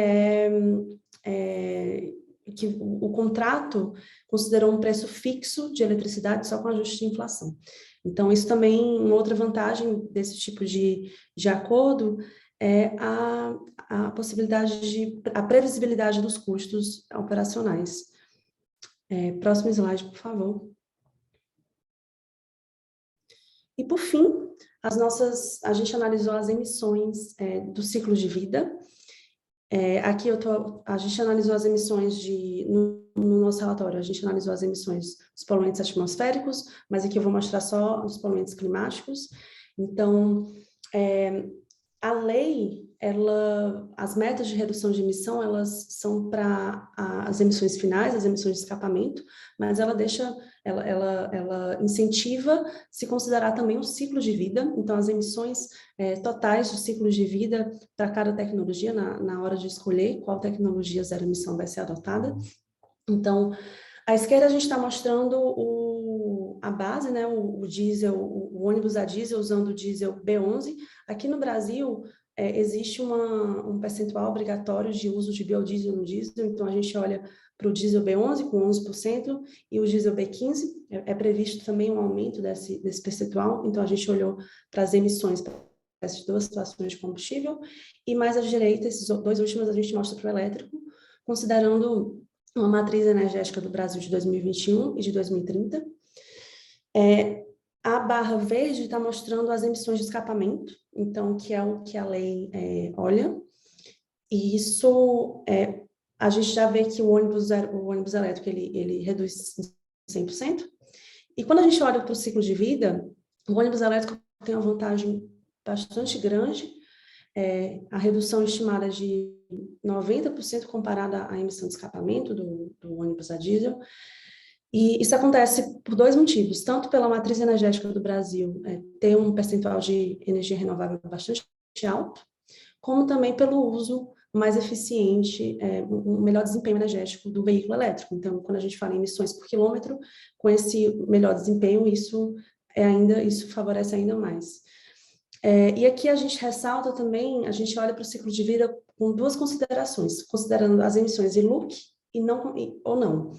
que o contrato considerou um preço fixo de eletricidade só com ajuste de inflação. Então, isso também, uma outra vantagem desse tipo de acordo é a possibilidade a previsibilidade dos custos operacionais. Próximo slide, por favor. E, por fim, a gente analisou as emissões do ciclo de vida. Aqui a gente analisou as emissões no nosso relatório, a gente analisou as emissões dos poluentes atmosféricos, mas aqui eu vou mostrar só os poluentes climáticos. Então, a lei, as metas de redução de emissão, elas são para as emissões finais, as emissões de escapamento, mas ela incentiva se considerar também o ciclo de vida, então as emissões totais do ciclo de vida para cada tecnologia, na hora de escolher qual tecnologia zero emissão vai ser adotada. Então, à esquerda a gente está mostrando a base, né, o diesel, o ônibus a diesel usando o diesel B11. Aqui no Brasil, existe um percentual obrigatório de uso de biodiesel no diesel, então a gente olha para o diesel B11 com 11% e o diesel B15, é previsto também um aumento desse percentual, então a gente olhou para as emissões para essas duas situações de combustível, e mais à direita, esses dois últimos a gente mostra para o elétrico, considerando uma matriz energética do Brasil de 2021 e de 2030. A barra verde está mostrando as emissões de escapamento, então, que é o que a lei olha, e isso, a gente já vê que o ônibus elétrico, ele reduz 100%, e quando a gente olha para o ciclo de vida, o ônibus elétrico tem uma vantagem bastante grande, a redução estimada de 90% comparada à emissão de escapamento do ônibus a diesel. E isso acontece por dois motivos, tanto pela matriz energética do Brasil ter um percentual de energia renovável bastante alto, como também pelo uso mais eficiente, um melhor desempenho energético do veículo elétrico. Então, quando a gente fala em emissões por quilômetro, com esse melhor desempenho, isso favorece ainda mais. E aqui a gente ressalta também, a gente olha para o ciclo de vida com duas considerações, considerando as emissões ILUC ou não.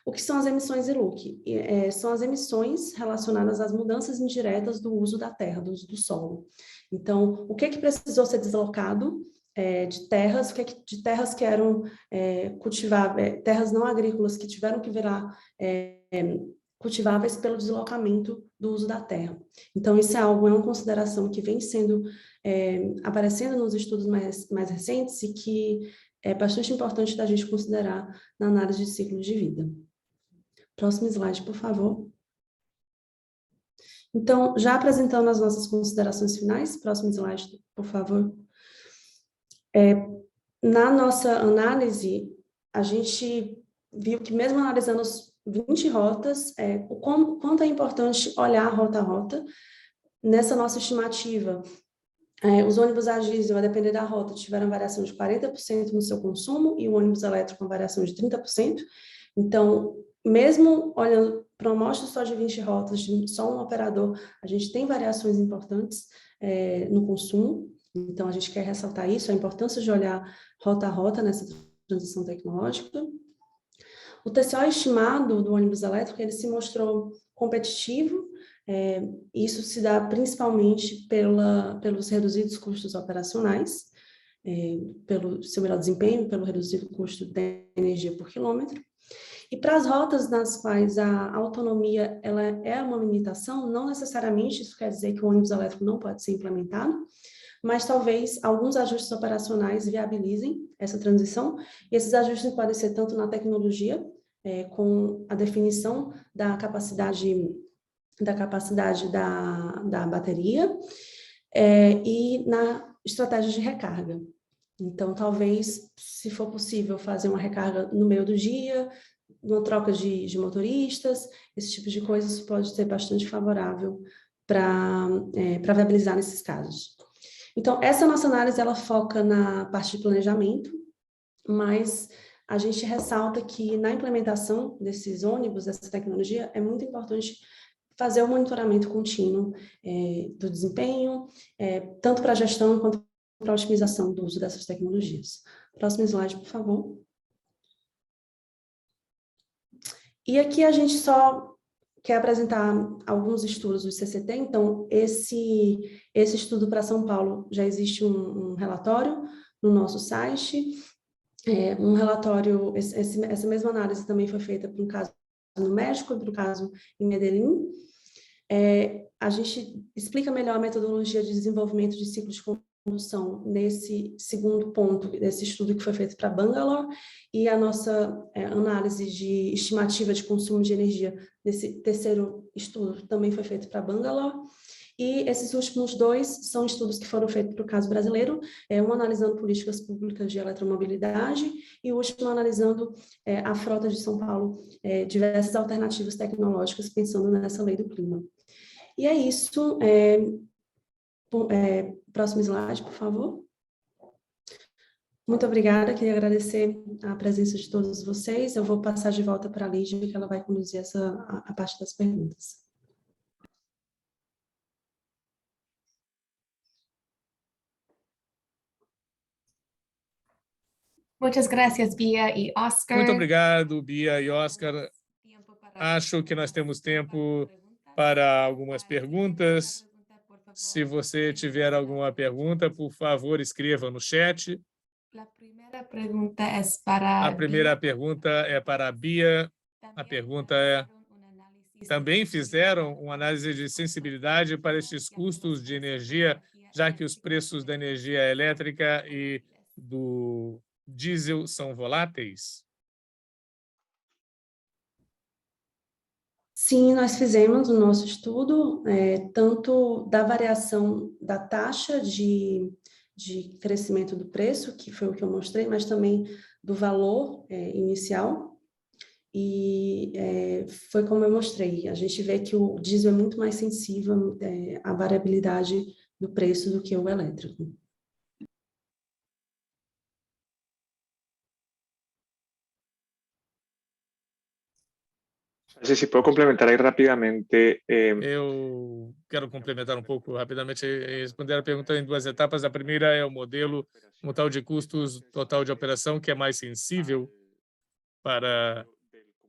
O que são as emissões ILUC? São as emissões relacionadas às mudanças indiretas do uso da terra, do uso do solo. Então, o que precisou ser deslocado de terras, de terras que eram cultiváveis, terras não agrícolas que tiveram que virar cultiváveis pelo deslocamento do uso da terra. Então, isso é uma consideração que vem sendo aparecendo nos estudos mais recentes e que é bastante importante da gente considerar na análise de ciclo de vida. Próximo slide, por favor. Então, já apresentando as nossas considerações finais, próximo slide, por favor. Na nossa análise, a gente viu que mesmo analisando as 20 rotas, o quanto é importante olhar rota a rota. Nessa nossa estimativa, os ônibus a diesel, a depender da rota, tiveram variação de 40% no seu consumo e o ônibus elétrico com variação de 30%. Então, mesmo olhando para uma amostra só de 20 rotas, de só um operador, a gente tem variações importantes no consumo. Então, a gente quer ressaltar isso, a importância de olhar rota a rota nessa transição tecnológica. O TCO estimado do ônibus elétrico, ele se mostrou competitivo, isso se dá principalmente pelos reduzidos custos operacionais, pelo seu melhor desempenho, pelo reduzido custo de energia por quilômetro. E para as rotas nas quais a autonomia ela é uma limitação, não necessariamente isso quer dizer que o ônibus elétrico não pode ser implementado, mas talvez alguns ajustes operacionais viabilizem essa transição, e esses ajustes podem ser tanto na tecnologia, com a definição da capacidade da capacidade da bateria e na estratégia de recarga. Então, talvez, se for possível, fazer uma recarga no meio do dia, uma troca de motoristas, esse tipo de coisa, isso pode ser bastante favorável para viabilizar nesses casos. Então, essa nossa análise, ela foca na parte de planejamento, mas a gente ressalta que na implementação desses ônibus, dessa tecnologia, é muito importante fazer o monitoramento contínuo do desempenho, tanto para a gestão quanto para a otimização do uso dessas tecnologias. Próximo slide, por favor. E aqui a gente só quer apresentar alguns estudos do CCT. Então, esse estudo para São Paulo, já existe um relatório no nosso site, um relatório, essa mesma análise também foi feita para um caso no México e para um caso em Medellín. A gente explica melhor a metodologia de desenvolvimento de ciclo de condução nesse segundo ponto, desse estudo que foi feito para Bangalore, e a nossa análise de estimativa de consumo de energia nesse terceiro estudo também foi feito para Bangalore. E esses últimos dois são estudos que foram feitos para o caso brasileiro, um analisando políticas públicas de eletromobilidade e o último analisando a frota de São Paulo, diversas alternativas tecnológicas pensando nessa lei do clima. E é isso. Próximo slide, por favor. Muito obrigada, queria agradecer a presença de todos vocês. Eu vou passar de volta para a Lígia, que ela vai conduzir a parte das perguntas. Muchas gracias, Bia e Oscar. Muito obrigado, Bia e Oscar. Acho que nós temos tempo para algumas perguntas. Se você tiver alguma pergunta, por favor, escreva no chat. A primeira pergunta é para a Bia. A pergunta é: também fizeram uma análise de sensibilidade para estes custos de energia, já que os preços da energia elétrica e do diesel são voláteis? Sim, nós fizemos o nosso estudo, tanto da variação da taxa de crescimento do preço, que foi o que eu mostrei, mas também do valor inicial. E foi como eu mostrei, a gente vê que o diesel é muito mais sensível à variabilidade do preço do que o elétrico. Si puedo complementar ahí rápidamente. Eu quero complementar um pouco rapidamente e responder a pergunta em duas etapas. A primeira é o modelo total de custos total de operação, que é mais sensível para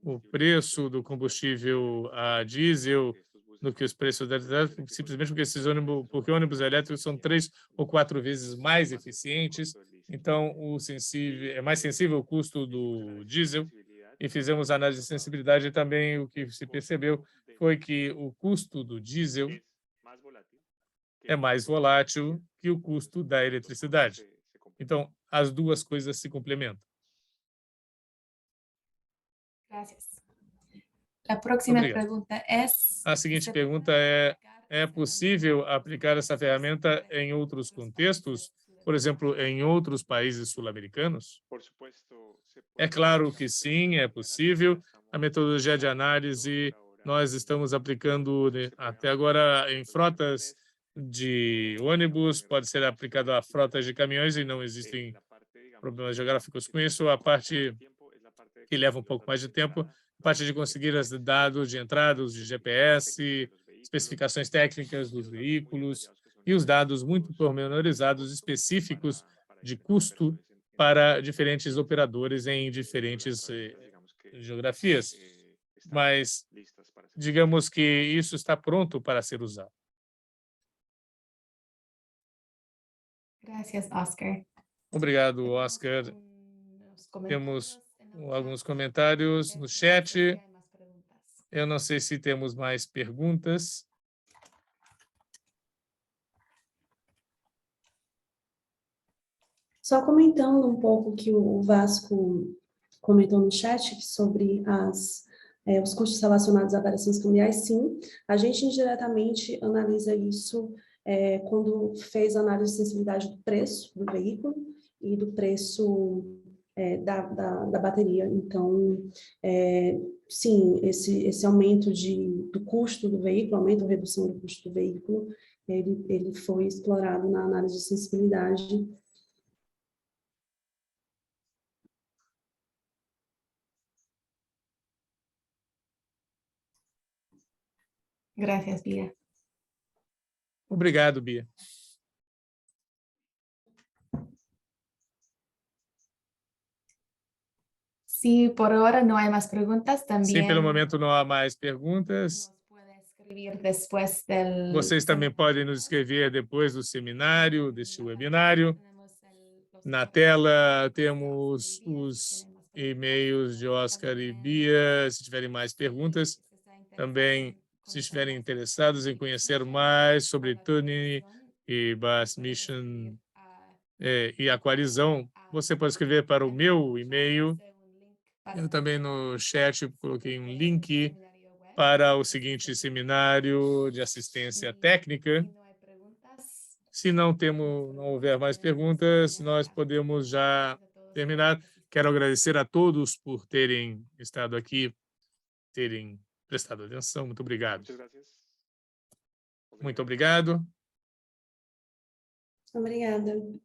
o preço do combustível a diesel do que os preços elétricos, simplesmente porque ônibus elétricos são 3 ou 4 vezes mais eficientes. Então, é mais sensível o custo do diesel. E fizemos análise de sensibilidade e também o que se percebeu foi que o custo do diesel é mais volátil que o custo da eletricidade. Então, as duas coisas se complementam. Gracias. A próxima pergunta é: a seguinte pergunta é possível aplicar essa ferramenta em outros contextos, por exemplo, em outros países sul-americanos? É claro que sim, é possível. A metodologia de análise nós estamos aplicando até agora em frotas de ônibus, pode ser aplicado a frotas de caminhões e não existem problemas geográficos com isso. A parte que leva um pouco mais de tempo, a parte de conseguir os dados de entradas de GPS, especificações técnicas dos veículos e os dados muito pormenorizados específicos de custo para diferentes operadores em diferentes geografias. Mas digamos que isso está pronto para ser usado. Gracias, Oscar. Obrigado, Oscar. Temos alguns comentários no chat. Eu não sei se temos mais perguntas. Só comentando um pouco que o Vasco comentou no chat sobre as Os custos relacionados a variações cambiais, sim. A gente indiretamente analisa isso quando fez a análise de sensibilidade do preço do veículo e do preço da bateria. Então, sim, esse aumento do custo do veículo, aumento ou redução do custo do veículo, ele foi explorado na análise de sensibilidade. Gracias, Bia. Obrigado, Bia. Si por ahora no hay más preguntas, Se también pelo momento não há mais perguntas, nos puede escribir después del vocês também podem nos escrever depois do seminário, deste webinário. Na tela temos os e-mails de Oscar e Bia, se tiverem mais perguntas. Também, se estiverem interessados em conhecer mais sobre Tuning e Bus Mission e a coalizão, você pode escrever para o meu e-mail. Eu também no chat coloquei um link para o seguinte seminário de assistência técnica. Se não houver mais perguntas, nós podemos já terminar. Quero agradecer a todos por terem estado aqui, terem prestado atenção. Muito obrigado. Muchas gracias. Muito obrigado. Obrigada.